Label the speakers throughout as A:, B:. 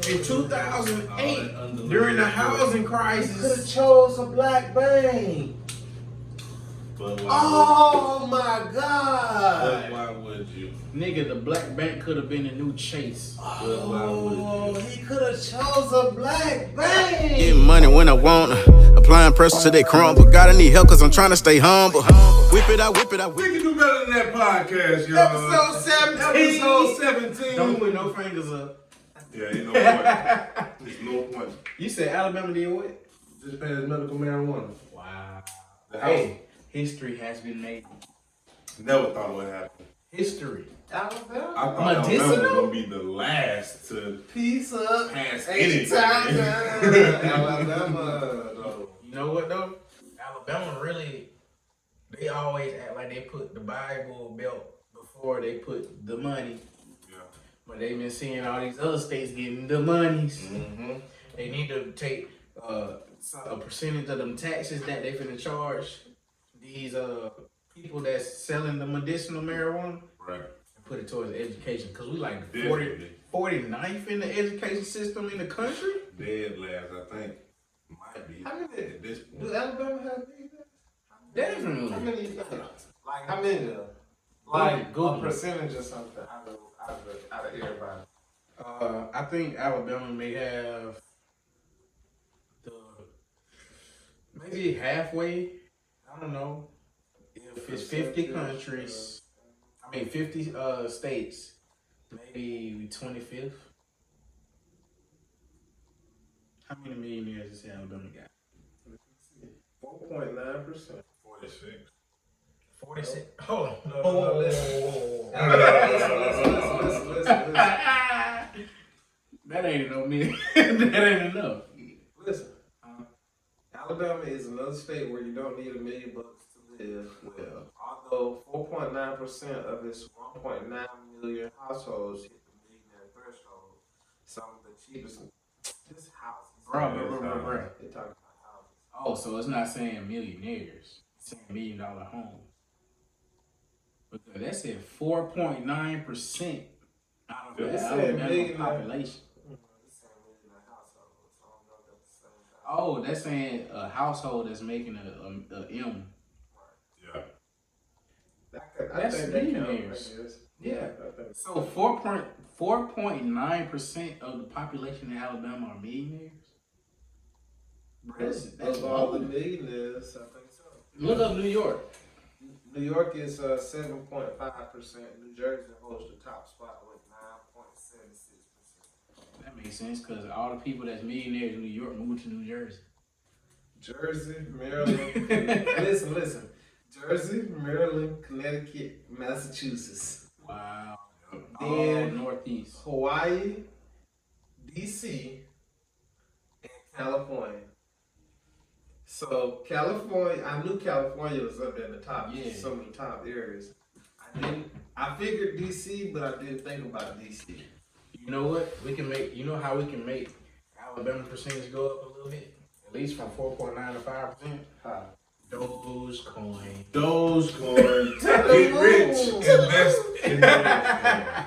A: In 2008, during the housing crisis,
B: could have chose a black bank. Oh my God!
C: But why would you?
A: Nigga, the black bank could have been a new Chase.
B: Oh, he could have chose a black bank.
D: Getting money when I want, applying pressure till they crumble. Gotta need help cause I'm trying to stay humble. Whip it out, whip it out.
C: We can do better than that podcast, y'all.
B: Episode 17.
C: Episode 17.
A: Don't put no fingers up.
C: Yeah, ain't no point. There's no point.
A: You said Alabama did what?
C: Just passed medical marijuana.
A: Wow.
C: Hey,
A: history has been made.
C: never thought it would happen.
A: History.
B: Alabama.
C: I thought Alabama was gonna be the last to
B: Peace up.
C: pass
B: 8
C: anything.
B: times. Alabama. Though.
A: You know what though? Alabama really, they always act like they put the Bible Belt before they put the money.
C: Yeah.
A: But they've been seeing all these other states getting the monies.
C: Mm-hmm.
A: They need to take a percentage of them taxes that they finna charge these people that's selling the medicinal marijuana.
C: Right.
A: And put it towards education. Because we like the
C: Definitely.
A: 49th in the education system in the country.
C: Dead last, I think. Might be.
B: How many?
C: At this point.
B: Do Alabama have these?
A: Definitely.
B: How many? Like how many? Like
A: Google.
B: a percentage or something out of everybody.
A: I think Alabama may have maybe halfway. I don't know. If it's 50 countries, 50 states, maybe 25th. How many millionaires does Alabama got?
B: 4.9%.
C: 46.
A: 46. Hold on.
B: No, listen. Listen.
A: That ain't no million. That ain't enough.
B: Listen. Alabama is another state where you don't need $1 million to live. Well, although 4.9% of its 1.9 million households hit the millionaire threshold, some of the cheapest. This house.
A: Bro.
B: They talking about houses.
A: Oh, so it's not saying millionaires. It's saying $1 million homes. Because that said 4.9% out of the Alabama population. Oh, that's saying a household that's making a M.
C: Yeah.
A: That's millionaires. Yeah. So 4.9% of the population in Alabama are millionaires. That's
B: of all the millionaires, I think so.
A: Look up New York.
B: New York is 7.5%. New Jersey holds the top spot with 9.76%.
A: That makes sense because all the people that's millionaires in New York moved to New Jersey.
B: Jersey, Maryland. listen. Jersey, Maryland, Connecticut, Massachusetts.
A: Wow.
B: Then
A: Northeast.
B: Hawaii, DC, and California. So California, I knew California was up there in the top, some of the top areas. I figured DC, but I didn't think about DC.
A: You know what? You know how we can make Alabama percentage go up a little bit? At least from 4.9 to 5%?
B: How?
C: Dogecoin. Get rich. Invest in Dogecoin.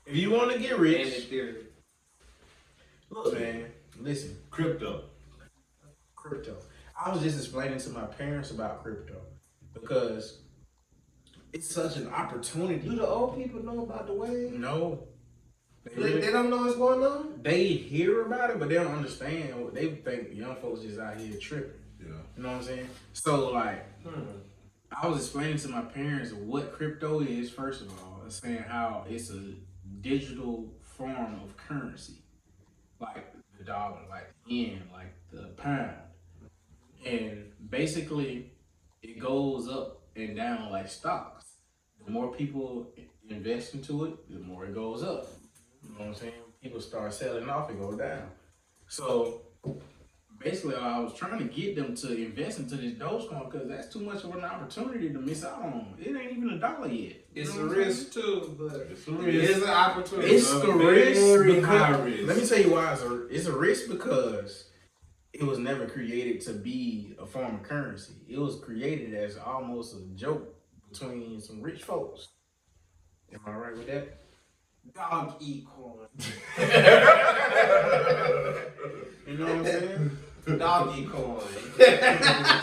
A: If you want to get rich,
B: And Ethereum.
A: look, man, listen.
C: Crypto.
A: I was just explaining to my parents about crypto because it's such an opportunity.
B: Do the old people know about the wave?
A: No.
B: They don't know what's going on?
A: They hear about it, but they don't understand. They think young folks just out here tripping.
C: Yeah.
A: You know what I'm saying? So, like, I was explaining to my parents what crypto is, first of all, and saying how it's a digital form of currency. Like the dollar, like the yen, like the pound. And basically, it goes up and down like stocks. The more people invest into it, the more it goes up. You know what I'm saying? People start selling off, it goes down. So basically, I was trying to get them to invest into this Dogecoin because that's too much of an opportunity to miss out on. It ain't even $1 yet.
B: It's a risk too, but
C: It's a
B: it is an opportunity.
A: It's a risk
C: Very high
A: because,
C: risk.
A: let me tell you why it's a risk because it was never created to be a form of currency. It was created as almost a joke between some rich folks. Am I right with that?
B: Dog eat corn. Doggy coin.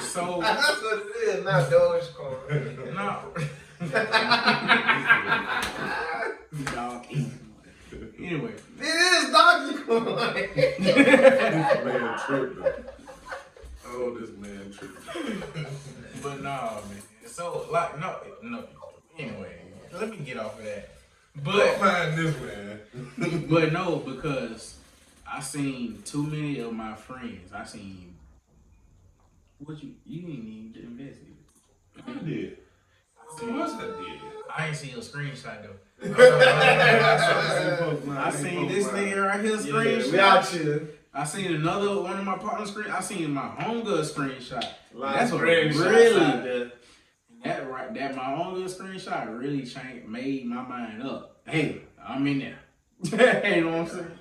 A: So
B: That's what it is, not Dogecoin.
A: no. Dog. Anyway.
B: It is Doggy coin.
C: This man tripped. Oh, this man tripped.
A: But no, man. So like no. Anyway, let me get off of that. But
C: Find this man.
A: but no, because I seen too many of my friends. I seen what you didn't even invest in.
C: I did. Of course I did.
A: I ain't seen your screenshot though.
C: I
A: I seen this nigga right here screenshot.
B: We out here.
A: I seen another one of my partner's screen. I seen my homegirl screenshot.
B: That's what
A: really that my homegirl screenshot really made my mind up. Hey, I'm in there. You know what I'm saying?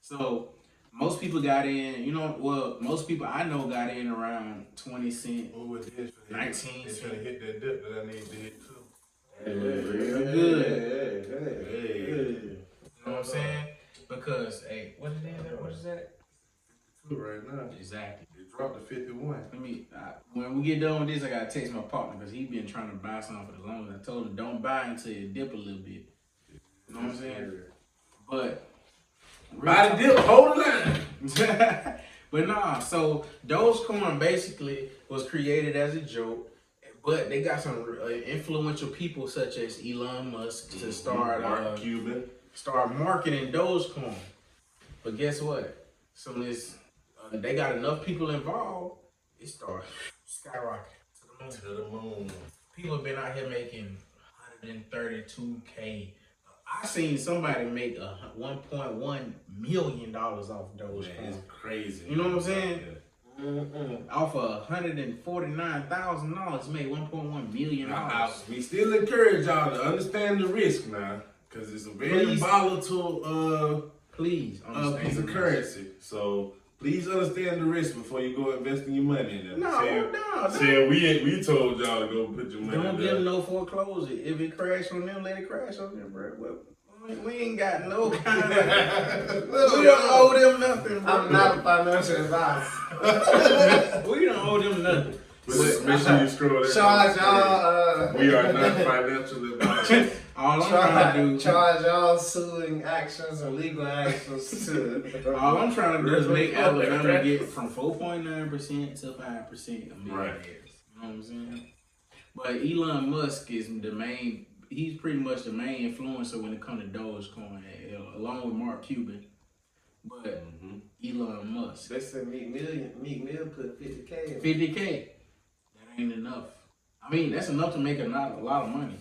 A: So most people got in. Most people I know got in around 20 cents.
C: Oh, it is.
A: 19
C: It's gonna hit that dip that I need to hit too.
A: Good.
C: Hey.
A: You know what I'm saying? Because hey, what is that?
C: Two right now.
A: Exactly.
C: It dropped to 51.
A: When we get done with this, I gotta text my partner because he been trying to buy something for the longest. I told him don't buy until it dip a little bit. You know what I'm saying? But
C: Buy the dip, hold the line.
A: but nah, so Dogecoin basically was created as a joke, but they got some influential people such as Elon Musk to start
C: Mark Cuban.
A: start marketing Dogecoin. But guess what? Soon as they got enough people involved, it started skyrocketing
C: To the moon.
A: People have been out here making $132K. I seen somebody make $1.1 million off Dogecoin.
C: Man, it's crazy.
A: You know what I'm saying? Off of $149,000, made $1.1 million.
C: We still encourage y'all to understand the risk now, because it's a very volatile
A: Please understand
C: piece of
A: the
C: currency. So please understand the risk before you go investing your money in it.
A: No.
C: We told y'all to go put your money
A: Don't
C: in
A: give them
C: there.
A: no foreclosure. If it crash on them, let it crash on them, bro. Well, we ain't got no kind of. We don't owe them nothing, bro.
B: I'm not a financial advisor.
A: We don't owe them nothing.
C: Make sure you scroll that.
B: Charge y'all.
C: We are not financial advisors.
A: All I'm trying to do.
B: Charge y'all suing actions and legal actions to.
A: All I'm trying to do is make Alabama get from 4.9% to 5% of millionaires.
C: Right.
A: You know what I'm saying? But Elon Musk is the main. He's pretty much the main influencer when it comes to Dogecoin, along with Mark Cuban. But Elon Musk.
B: They said Meek Mill put 50K in.
A: 50K. That ain't enough. I mean, that's enough to make a lot of money.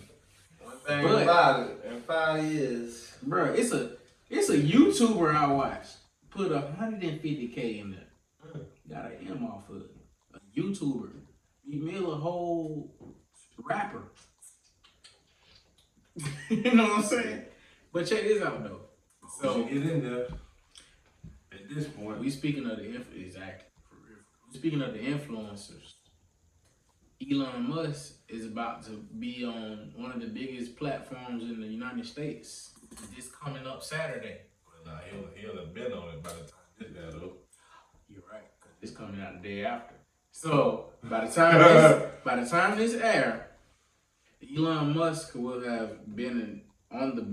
B: One thing about it, in 5 years.
A: Bro, it's a YouTuber I watched. Put 150K in there. Got an M off of it. A YouTuber. Meek Mill a whole rapper. You know what I'm saying? But check this out though.
C: So get in there. At this point,
A: We speaking of the influencers. Elon Musk is about to be on one of the biggest platforms in the United States. This coming up Saturday.
C: well, nah, he'll have been on it by the time this got up.
A: You're right. 'Cause it's coming out the day after. So by the time this air, Elon Musk will have been on one of the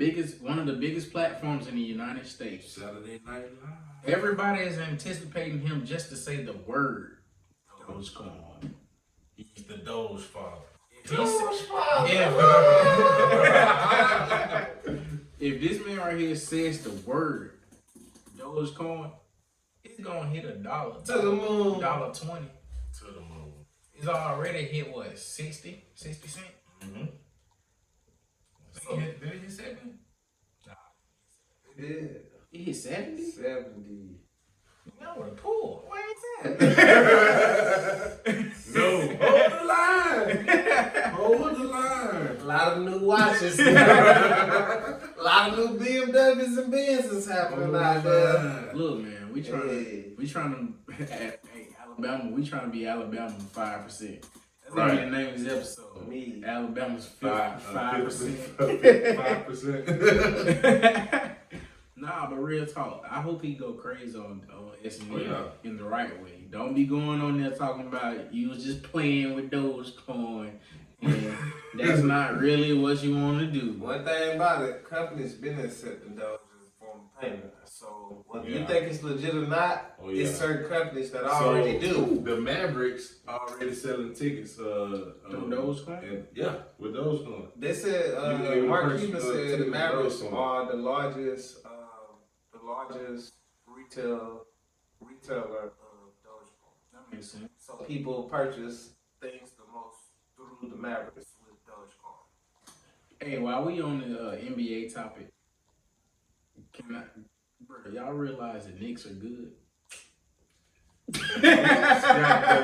A: biggest platforms in the United States.
C: Saturday Night Live.
A: Everybody is anticipating him just to say the word Dogecoin.
C: He's the Doge father.
A: If this man right here says the word Dogecoin, it's gonna hit $1
B: To the moon.
A: $1.20.
C: To the moon.
A: It's already hit what, 60 cents?
C: Mm-hmm.
A: So,
C: Did he hit 70?
B: It did.
A: it hit 70?
B: 70.
A: No, the pool. Why ain't that?
C: No. Hold the line. Hold the line.
B: A lot of new watches. A lot of new BMWs and Benzes happening out there.
A: Look, man, we trying to, hey, Alabama, we trying to be Alabama 5%. That's gonna be the name of this episode.
B: Me.
A: Alabama's 5%.
C: 5%.
A: Nah, but real talk. I hope he go crazy on SNL
C: yeah.
A: in the right way. Don't be going on there talking about you was just playing with Dogecoin, and that's not really what you want to do.
B: One thing about it, companies been accepting those as a form of payment. So whether you think it's legit or not, it's certain companies that already do.
C: The Mavericks already selling tickets.
A: Through Dogecoin?
C: Yeah, with Dogecoin.
B: They said Mark Cuban said the Mavericks are the largest retailer of Dogecoin.
A: That makes sense.
B: So people purchase things the most through the Mavericks with Dogecoin.
A: Hey, while we on the NBA topic, y'all realize the Knicks are good?
C: Got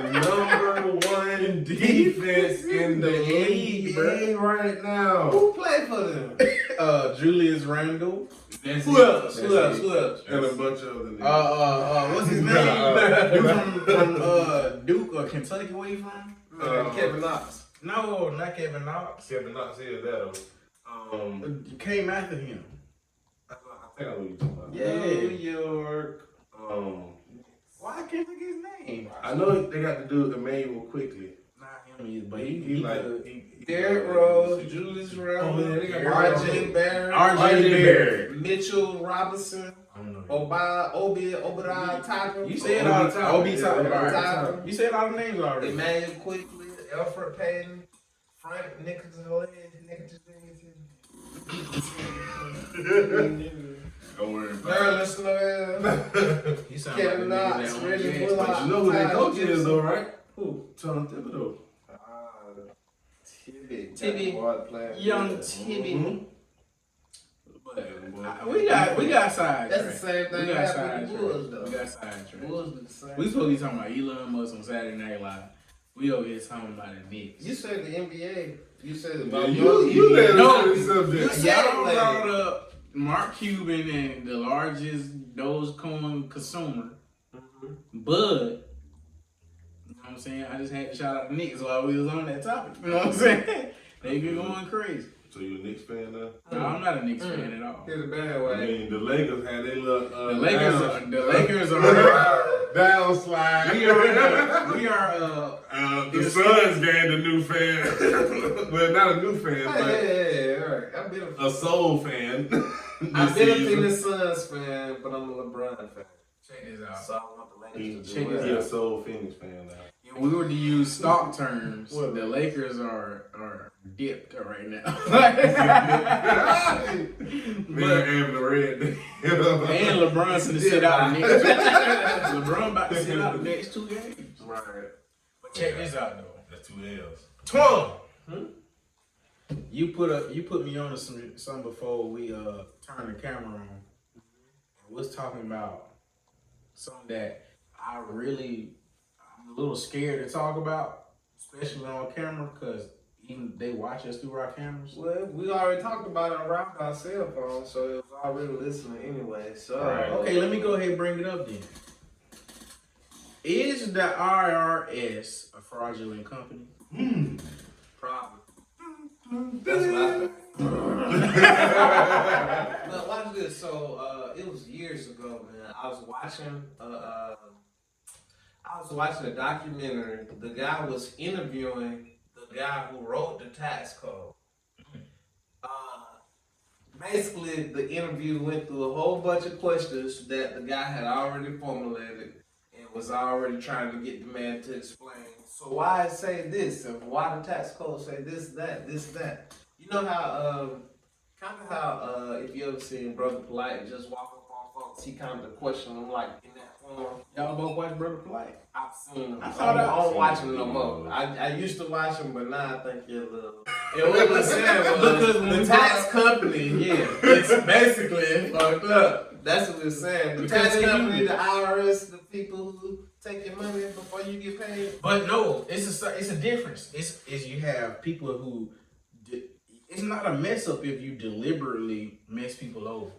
C: the number one defense in the NBA right now.
B: Who played for them?
A: Julius Randle.
B: Who else? And
C: a bunch of other niggas.
A: What's his name? You from Duke or Kentucky? Where you from?
B: Kevin Knox.
A: No, not Kevin Knox.
C: Kevin Knox is that.
A: Came after him.
C: I think I know what you're talking about.
A: Yeah.
C: New York.
A: Why I can't think of his name?
C: I know they got to do Emmanuel quickly.
A: Not him, but he
B: Derrick Rose, Julius Randle, RJ Barrett, Mitchell Robinson, Obadiah Tyler.
A: You said all the time.
B: Obi
A: Tyler. You said all the names already.
B: Emmanuel Quickly, Alfred Payton, Frank Nicholas.
C: Don't worry about
B: Nerlens Noel.
A: You sound
B: Kevin
A: like
B: Knox,
A: the
B: Reggie
A: niggas
B: Bullock.
C: But you know who their coach is, though, right?
B: Who?
C: Tom Thibodeau.
B: Tibby.
A: Young Tibby.
C: Mm-hmm.
A: But we got sidetracked.
B: That's the same thing
A: We got
B: that happened with the Bulls,
A: sidetracked.
B: though.
A: We got sidetracked.
B: Bulls did the same.
A: We supposed to be talking about Elon Musk on Saturday Night Live. We over here talking about the Knicks.
B: You said the NBA. You said
C: Yeah,
B: about
C: you let
A: No,
C: us the subject.
A: Y'all brought up Mark Cuban and the largest Dogecoin consumer, Bud. You know what I'm saying? I just had to shout out the Knicks while we was on that topic. You know what I'm saying? They been going crazy.
C: So you a Knicks fan now?
A: No, I'm not a Knicks fan at all.
B: Here's the bad
C: I
B: way.
C: mean, the Lakers had their little
A: The Lakers are.
C: downslide.
A: We are.
C: The Suns gained a new fan. Well, not a new fan, but
B: Right. I've been
C: a soul fan.
B: a Phoenix Suns fan, but I'm a LeBron fan.
A: Check this out.
B: So I want the Lakers to
A: Check
B: do
A: this
B: well.
C: He's a soul Phoenix fan now.
A: If we were to use stock terms,
C: What?
A: the Lakers are dipped right now.
C: They're having the red.
A: And LeBron's gonna sit out the next. LeBron about to sit out the next 2 games.
C: Right.
A: But check this out though.
C: That's 2 L's.
A: Twum. You put me on to some before we turned the camera on. And was talking about something that I'm a little scared to talk about, especially on camera, because even they watch us through our cameras.
B: Well, we already talked about it around our cell phone, so it was already listening anyway. So
C: Right.
A: Okay, let me go ahead and bring it up then. Is the IRS a fraudulent company?
B: probably. That's what I think. But watch this. So it was years ago, man. I was watching a documentary. The guy was interviewing the guy who wrote the tax code. Basically, the interview went through a whole bunch of questions that the guy had already formulated and was already trying to get the man to explain. So why it say this and why the tax code say this, that. You know how, if you ever seen Brother Polite just walk up on folks, he kind of question them like in that form.
A: Y'all both watch Brother Polite?
B: I've seen them.
A: I
B: I
A: thought
B: don't watch them no more. I used to watch them, but now I think you're a little. And what was saying was the tax company, it's basically fucked up. That's what we're saying. The tax company, the IRS, the people who take your money before you get paid.
A: But no, it's a difference. It's you have people who. It's not a mess up if you deliberately mess people over.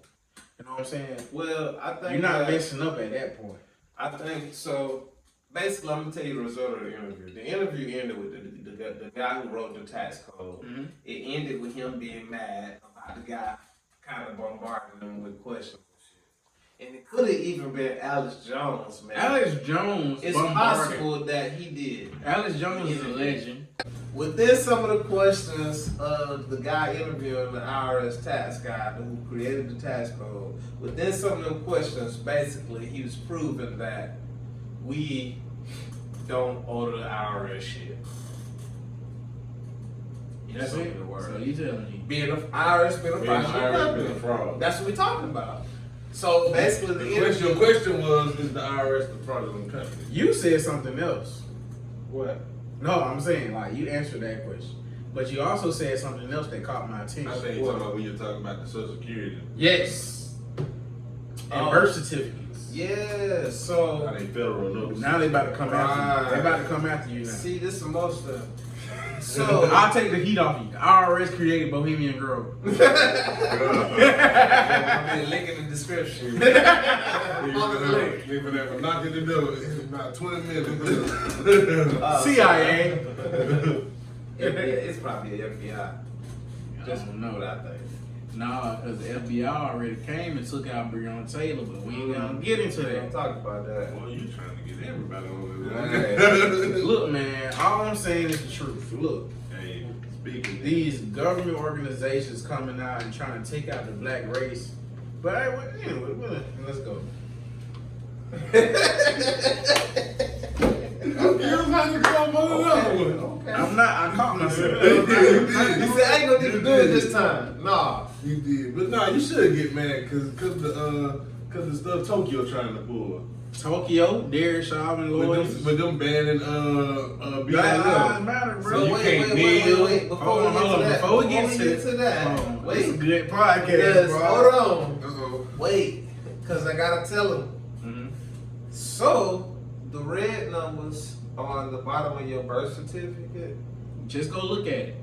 A: You know what I'm saying?
B: Well, I think
A: you're not messing up at that point.
B: I think so. Basically, I'm gonna tell you the result of the interview. The interview ended with the guy who wrote the tax code. Mm-hmm. It ended with him being mad about the guy kind of bombarding him with questions and And it could have even been Alex Jones, man.
A: Alex Jones.
B: It's
A: bombarded.
B: possible that he did.
A: Alex Jones is a legend.
B: Within some of the questions of the guy interviewing the IRS tax guy who created the tax code, within some of them questions, basically, he was proving that we don't owe the IRS shit.
A: That's it. So you telling me
B: Being an IRS being a fraud.
C: Being a fraud.
B: That's what we're talking about. So basically,
C: Your question was, is the IRS the fraudulent company?
A: you said something else.
B: What?
A: No, I'm saying like you answered that question, but you also said something else that caught my attention.
C: I think you're talking about when you're talking about the Social Security.
A: Yes. And birth certificates.
B: Yeah. So
C: Now they federal notice.
A: Now they about to come after you. They about to come after you now.
B: see, this is most stuff. So
A: I'll take the heat off you. The IRS created Bohemian Grove.
B: I'll be a link in the description.
C: Leave it there for knocking the door. It's about 20 minutes.
A: CIA.
B: It's probably FBI.
A: I
B: Just
A: don't know
B: what
A: that.
B: I think.
A: Nah, because the FBI already came and took out Breonna Taylor, but we ain't gonna get into
B: We don't
A: that.
B: talk about that.
C: Well, you trying to get everybody on
B: Right.
C: this.
A: Look, man, all I'm saying is the truth. Look,
C: Hey, speaking
A: these government organizations coming out and trying to take out the black race. But anyway, let's go.
C: you was trying to come on another one.
B: Okay.
A: I'm not. I caught myself.
B: You said I ain't gonna need to do it this time. Nah.
C: You did, but nah, you should get mad because the stuff Tokyo trying to pull.
A: Tokyo, Derek Shaw, and Lloyd.
C: With them banning
A: Black Lives
C: BLM.
A: Matter,
B: So
A: bro. You
B: wait,
A: can't
B: wait,
A: deal.
B: wait. Before we get to that,
A: it's a
B: wait.
A: good podcast,
B: Yes,
A: bro.
B: hold on.
C: Uh-oh.
B: Wait, because I gotta tell him.
A: Mhm.
B: So, the red numbers on the bottom of your birth certificate
A: Just go look at it.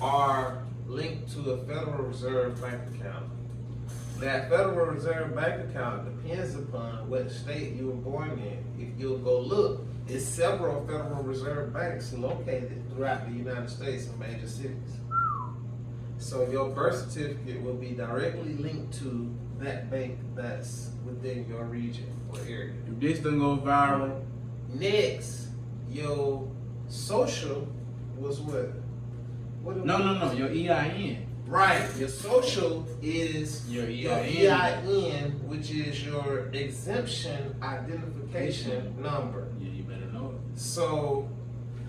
B: are linked to a Federal Reserve bank account. That Federal Reserve bank account depends upon what state you were born in. If you'll go look, it's several Federal Reserve banks located throughout the United States in major cities. So your birth certificate will be directly linked to that bank that's within your region or area.
A: If this doesn't go viral,
B: Next, your social was what?
A: no, your EIN.
B: Right. Your social is
A: Your
B: your
A: EIN.
B: EIN, which is your exemption identification number.
A: Yeah, you better know it.
B: So,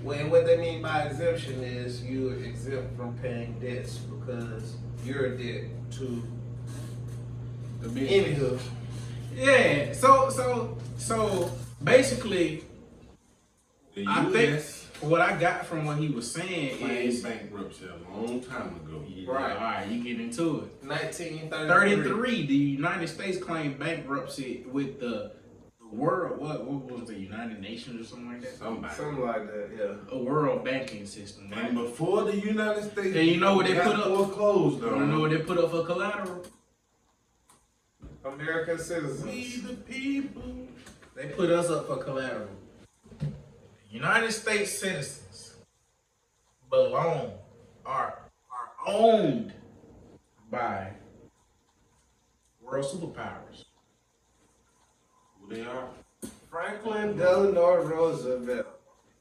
B: what they mean by exemption is you're exempt from paying debts because you're a debt to.
A: The business.
B: Anywho,
A: Yeah. So basically,
C: The
A: I think
C: US
A: what I got from what he was saying
C: claimed
A: is
C: bankruptcy a long time ago.
B: Right.
A: All right, you get into it.
B: 1933.
A: 33, the United States claimed bankruptcy with the world. What was the United Nations or something like that?
B: Something like that, yeah.
A: A world banking system.
C: And
A: Right?
C: before the United States,
A: And you know what they
C: got
A: put up?
C: foreclosed
A: You
C: on.
A: know what they put up for collateral?
B: American citizens.
C: We the people.
A: They put us up for collateral. United States citizens are owned by world superpowers.
C: Who they are?
B: Franklin Delano Roosevelt,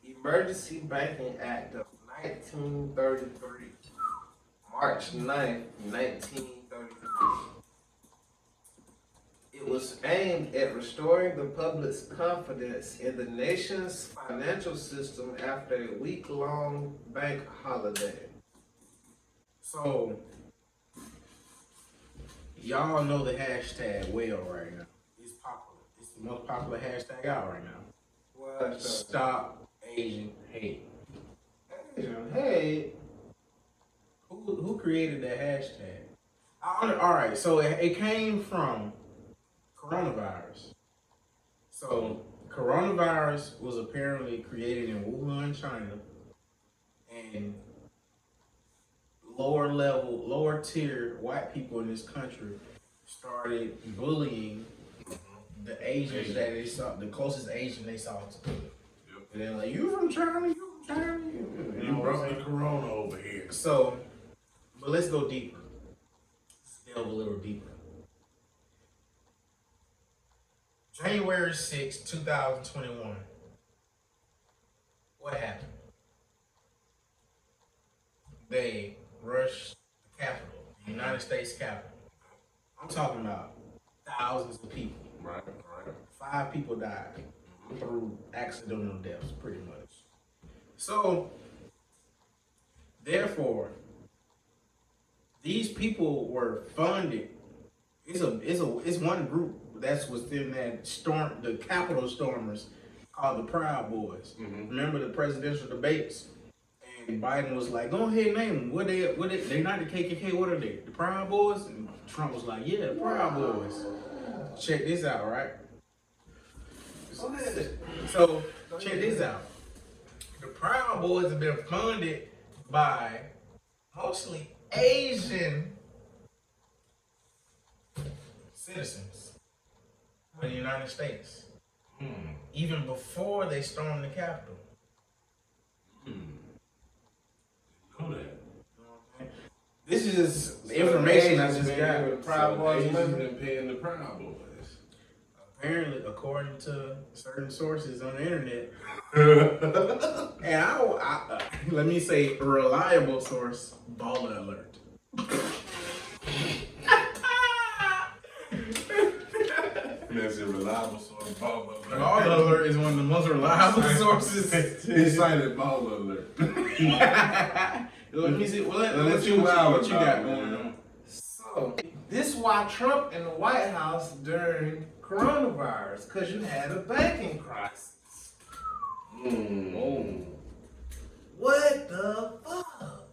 B: Emergency Banking Act of 1933, March 9th, 1933. It was aimed at restoring the public's confidence in the nation's financial system after a week-long bank holiday.
A: So, y'all know the hashtag well right now. It's popular. It's the most popular hashtag out right now.
B: What?
A: Stop Asian hate.
B: Asian hate?
A: Who created that hashtag? All right, so it came from coronavirus. So coronavirus was apparently created in Wuhan, China, and lower tier white people in this country started bullying the Asians that they saw, the closest Asian they saw to them. And they're like, "You from China? You from China? You
C: You
A: know what I'm
C: brought the
A: saying?"
C: corona over here.
A: So, but let's go deeper. Let's delve a little deeper. January 6, 2021. What happened? They rushed the Capitol, the United States Capitol. I'm talking about thousands of people.
C: Right.
A: 5 people died through accidental deaths, pretty much. So, therefore, these people were funded. It's one group that's within that storm, the Capitol stormers, called the Proud Boys. Remember the presidential debates? And Biden was like, "Go ahead, name them. What they not the KKK. What are they? The Proud Boys?" And Trump was like, "Yeah, the Proud Boys." Check this out, right? So check this out. The Proud Boys have been funded by mostly Asian citizens of the United States, even before they stormed the Capitol.
C: Know that.
A: This is just information I just got.
B: The Proud Boys
C: Asians
B: money.
C: been paying the Proud Boys.
A: Apparently, according to certain sources on the internet, and let me say reliable source, baller alert.
C: That's a reliable source. Baller alert.
A: Baller alert is one of the most reliable sources.
C: He cited baller alert.
A: Let me see. What
C: you
A: you got
C: about,
A: going on?
B: So, this is why Trump in the White House during coronavirus, because you had a banking crisis. What the fuck?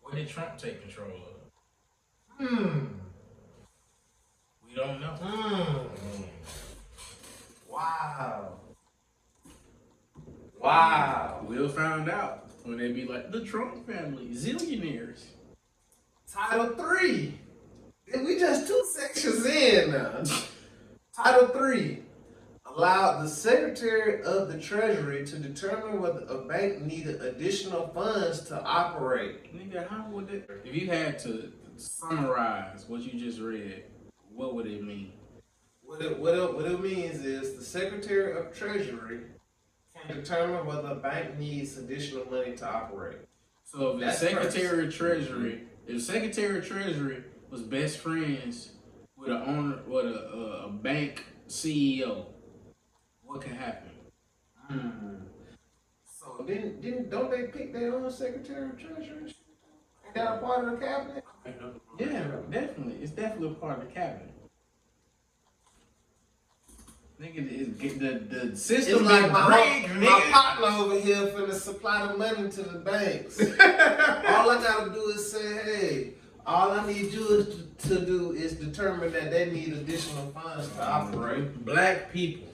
A: What did Trump take control of? We don't know.
B: Wow.
A: We'll find out when they be like, the Trump family, zillionaires.
B: Title 3. And we just 2 sections in now. Title 3 allowed the Secretary of the Treasury to determine whether a bank needed additional funds to operate.
A: Nigga, how would it? If you had to summarize what you just read, what would it mean?
B: What it means is the Secretary of Treasury can determine whether a bank needs additional money to operate.
A: So if the
B: That's
A: Secretary of Treasury, if the Secretary of Treasury was best friends with a owner, with a bank CEO, what can happen?
B: So don't they pick their own Secretary of Treasury? Ain't that a part of the cabinet?
A: Yeah, definitely. It's definitely a part of the cabinet. Nigga, the system
B: It's like
A: is
B: my
A: rigged,
B: my
A: nigga.
B: partner over here finna supply the money to the banks. All I gotta do is say, hey, all I need you to do is determine that they need additional funds to operate.
A: Black people.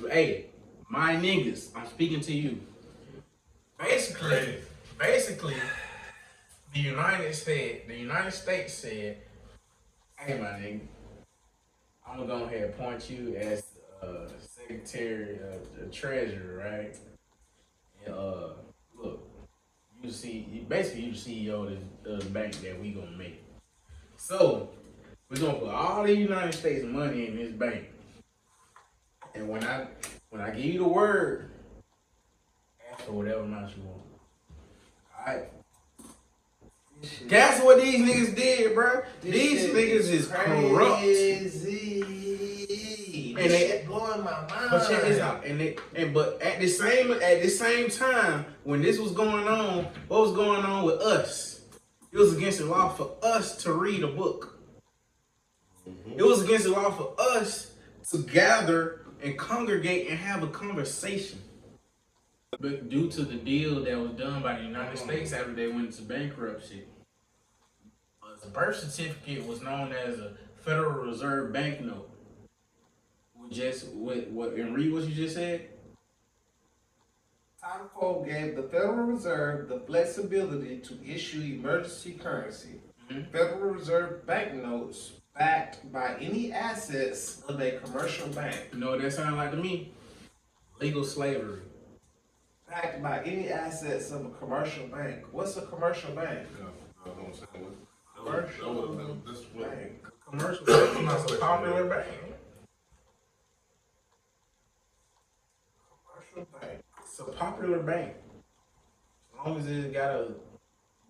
A: Hey, my niggas, I'm speaking to you. Basically, the United States said, hey, my nigga, I'm gonna go ahead and appoint you as Secretary of the Treasury, right? And look, you the CEO of the bank that we gonna make. So we're gonna put all the United States money in this bank. And when I give you the word, ask for whatever amount you want. Alright? That's what these niggas did, bro. These niggas is corrupt.
B: Crazy.
A: And
B: This
A: they
B: shit blowing my mind.
A: But check this out. But at the same time, when this was going on, what was going on with us? It was against the law for us to read a book. It was against the law for us to gather and congregate and have a conversation. But due to the deal that was done by the United States after they went into bankruptcy, the birth certificate was known as a Federal Reserve banknote. And read what you just said.
B: Title 4 gave the Federal Reserve the flexibility to issue emergency currency. Federal Reserve banknotes backed by any assets of a commercial bank.
A: You know what that sounds like to me? Legal slavery.
B: Backed by any assets of a commercial bank. What's a commercial bank?
C: Commercial bank.
A: Commercial bank is a popular bank.
B: commercial bank.
A: It's a popular bank. As long as it's got a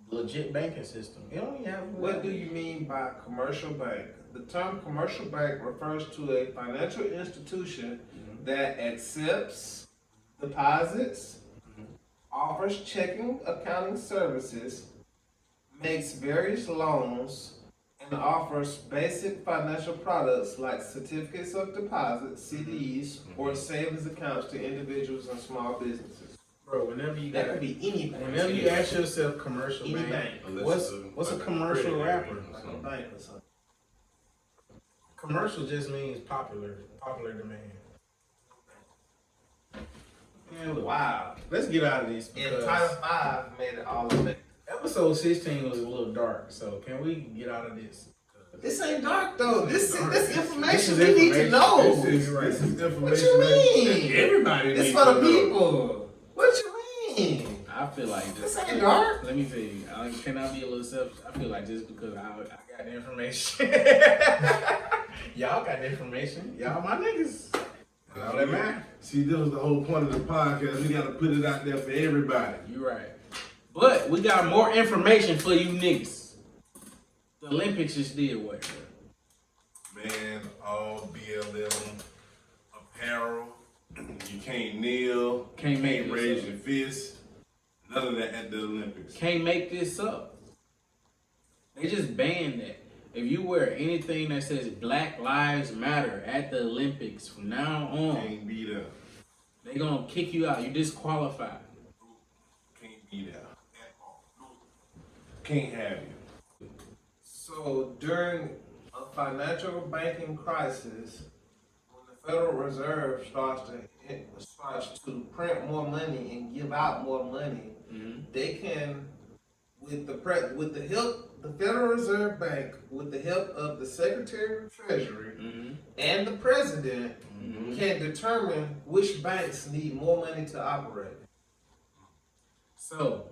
A: legit banking system. It only have
B: What do you mean by commercial bank? The term commercial bank refers to a financial institution that accepts deposits, offers checking accounting services, makes various loans, and offers basic financial products like certificates of deposit, CDs, or savings accounts to individuals and small businesses.
A: Bro, whenever you
B: That
A: got
B: could be any bank.
A: whenever you ask yourself commercial
B: Any
A: bank,
B: bank.
A: what's a commercial rapper?
B: Like a bank or something.
A: Commercial just means popular demand. Man, look,
B: Wow.
A: let's get out of this
B: And
A: because
B: Title 5 made it all of it.
A: episode 16 was a little dark. So can we get out of this?
B: This ain't dark though. This
A: dark.
B: is information
A: This is
B: we need to
A: information.
B: know.
C: This is information.
B: What you mean?
C: Everybody
B: It's
C: needs
B: for the
C: to know.
B: people. What you mean?
A: I feel like
B: This ain't dark.
A: Let me tell you, can I be a little selfish? I feel like just because I got the information, y'all got the information. Y'all my niggas. All that matter.
C: See, this was the whole point of the podcast. We got to put it out there for everybody.
A: You right. But we got more information for you niggas. The Olympics just did what?
C: Man, all BLM apparel. You can't kneel.
A: Can't make this
C: raise
A: up.
C: your fist. None of that at the Olympics.
A: Can't make this up. They just banned that. If you wear anything that says Black Lives Matter at the Olympics from now on,
C: Can't be there.
A: they gonna kick you out. You disqualified.
C: Can't be there at all. Can't have you.
B: So during a financial banking crisis, when the Federal Reserve starts to print more money and give out more money, they can, with the help, the Federal Reserve Bank, with the help of the Secretary of Treasury and the President, can determine which banks need more money to operate.
A: So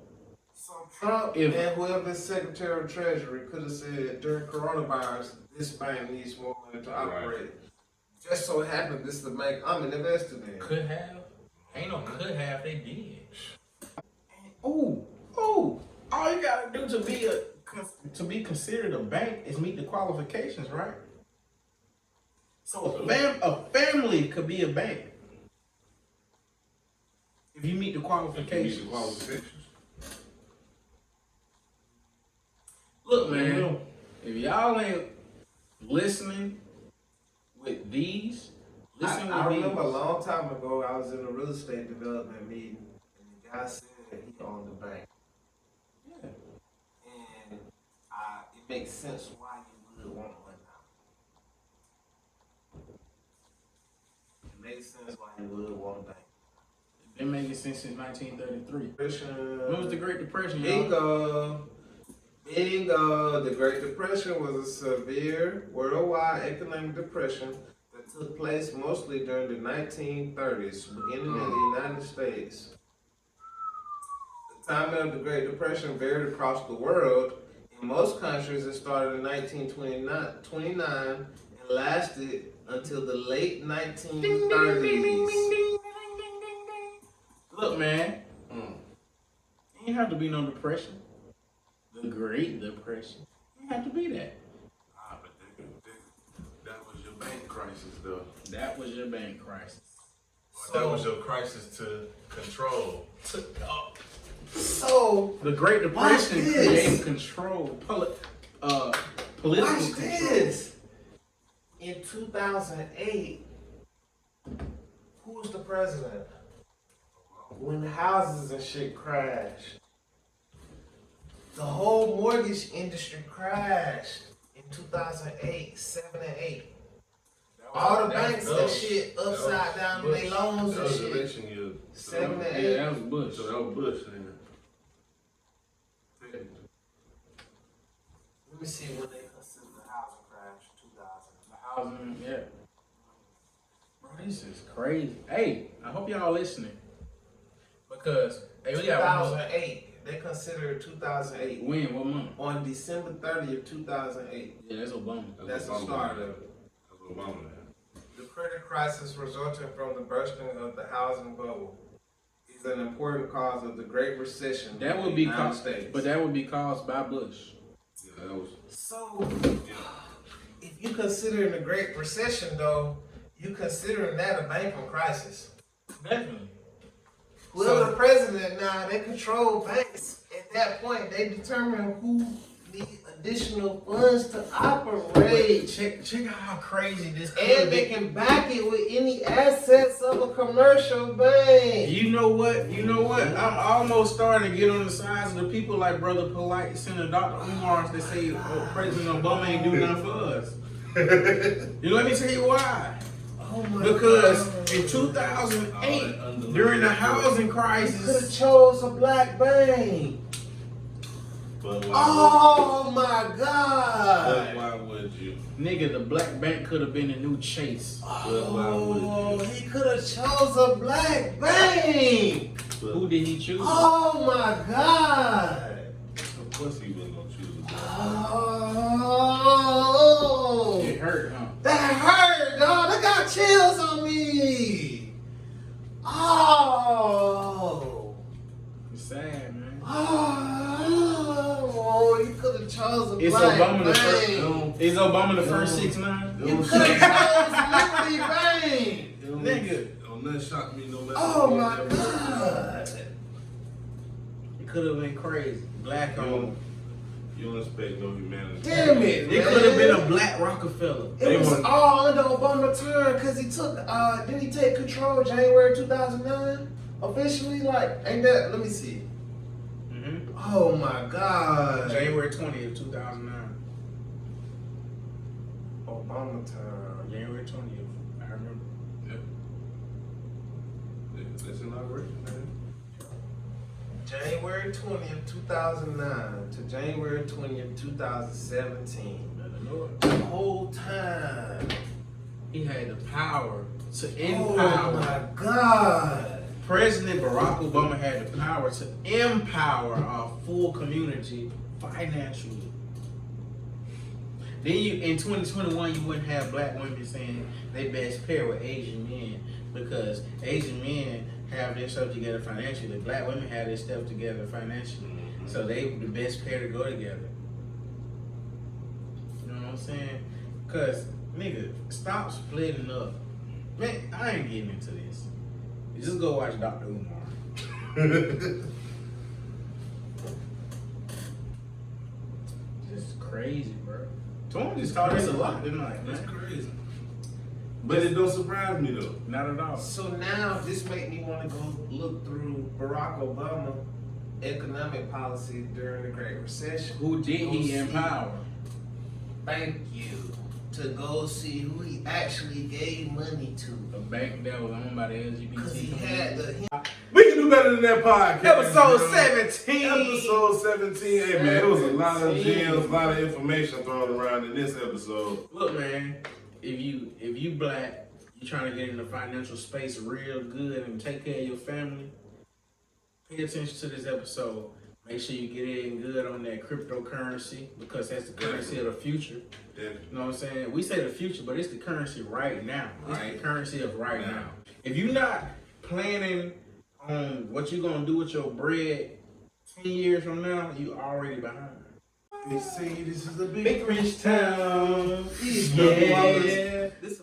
B: Trump and whoever is Secretary of Treasury could have said during coronavirus, this bank needs more money to operate.
C: Right.
B: Just so happened this is the bank I'm an investor in.
A: could have. Ain't no could have. They did.
B: Ooh.
A: All you gotta do to be considered a bank is meet the qualifications, right? So a family could be a bank if you meet the qualifications. Look, man, if y'all ain't listening with these,
B: I remember a long time ago I was in a real estate development meeting and the guy said he owned the bank.
A: Yeah.
B: And it makes sense why you would want one now. It makes sense why you would want a bank.
A: Been making sense since 1933.
B: Depression.
A: When was the Great Depression, y'all?
B: Bingo. The Great Depression was a severe worldwide economic depression that took place mostly during the 1930s, beginning in the United States. The timing of the Great Depression varied across the world. In most countries, it started in 1929 and lasted until the late 1930s.
A: Look, man, ain't have to be no depression. The Great Depression. Ain't have to be that.
C: But that was your bank crisis, though.
A: That was your bank crisis.
C: That was your crisis to control.
B: So,
A: The Great Depression
B: Watch this.
A: created control, political
B: watch
A: control.
B: this. In 2008, who was the president? When the houses and shit crashed. The whole mortgage industry crashed in 2008, 7 and 8. All the banks and shit upside down in their loans
C: That
B: and
C: was
B: shit.
C: election year.
B: 7 and 8.
A: Yeah, that was Bush.
C: So that was Bush. Then.
B: Let me see when they consider the housing crash, 2000.
A: The housing, yeah. Bro, this is crazy. Hey, I hope y'all listening. Because, hey, we got
B: 2008. They consider it 2008.
A: when? What month?
B: On December 30th, 2008.
A: Yeah, that's Obama.
B: That's the
C: Obama.
B: start of it.
C: That's Obama.
B: The credit crisis resulting from the bursting of the housing bubble is an important cause of the Great Recession.
A: That would be caused, but that would be caused by Bush.
C: Yeah, that was.
B: So, if you considering the Great Recession, though, you considering that a banking crisis.
A: Definitely.
B: Whoever the president now, they control banks. At that point, they determine who needs additional funds to operate.
A: Check out how crazy this
B: And they can back it with any assets of a commercial bank.
A: You know what? I'm almost starting to get on the sides of the people like Brother Polite, Senator Dr. Umar, that say President Obama ain't do nothing for us. Let me tell you why.
B: Oh my
A: Because
B: God.
A: in 2008, during the housing
B: You could have
A: crisis,
B: chose a black bank.
C: But why,
B: Oh my God.
C: but why would you?
A: nigga, the black bank could have been the new Chase.
C: But why would you?
B: He could have chose a black bank.
C: But,
A: Who did he choose?
B: Oh my God.
C: of course he wasn't gonna choose that.
B: Oh.
A: It hurt, huh?
B: That hurt, dog. That got chills on me. Oh.
A: It's sad, man.
B: Oh, you could have chosen
A: Is
B: black
A: Obama the first?
B: bank.
A: Is Obama the first 6'9"?
B: You could have chosen Liberty Bank.
A: Nigga.
C: Don't let shock me no matter.
B: Oh my God.
A: It could have been crazy. Black on.
C: You don't expect no humanity.
B: Damn it,
A: It could have been a black Rockefeller.
B: It was all under Obama turn because he took, did he take control January 2009? Officially? Like, ain't that, let me see.
A: Mm-hmm.
B: Oh my God.
A: January 20th, 2009.
B: Obama turn.
A: January 20th. I remember.
C: Yep. That's inauguration, man.
B: January 20th, 2009 to January 20th, 2017. The whole time.
A: He had the power to
B: Oh
A: empower.
B: my God.
A: President Barack Obama had the power to empower our full community financially. Then in 2021, you wouldn't have black women saying they best pair with Asian men because Asian men have their stuff together financially. Black women have their stuff together financially. So they the best pair to go together. You know what I'm saying? Cause nigga, stop splitting up. Man, I ain't getting into this. Just go watch Dr. Umar. This is crazy, bro. Tom just taught us a lot tonight,
C: That's
A: man.
C: crazy. But it don't surprise me though.
A: Not at all.
B: So now this make me want to go look through Barack Obama economic policy during the Great Recession.
A: Who did
B: Go
A: he
B: see-
A: empower?
B: Thank you. To go see who he actually gave money to.
A: A bank that was owned by the LGBT.
B: Because he had the
C: We can do better than that podcast.
A: Episode
C: you know?
A: 17.
C: Episode 17. Hey man, it was a lot of gems, a lot of information thrown around in this episode.
A: Look, man, if you black, you trying to get in the financial space real good and take care of your family, pay attention to this episode. Make sure you get in good on that cryptocurrency because that's the currency of the future. You know what I'm saying? We say the future, but it's the currency right now. It's the currency of right now. If you're not planning on what you're going to do with your bread 10 years from now, you already behind.
C: They say this is a
A: Big rich town.
C: Yeah.
B: This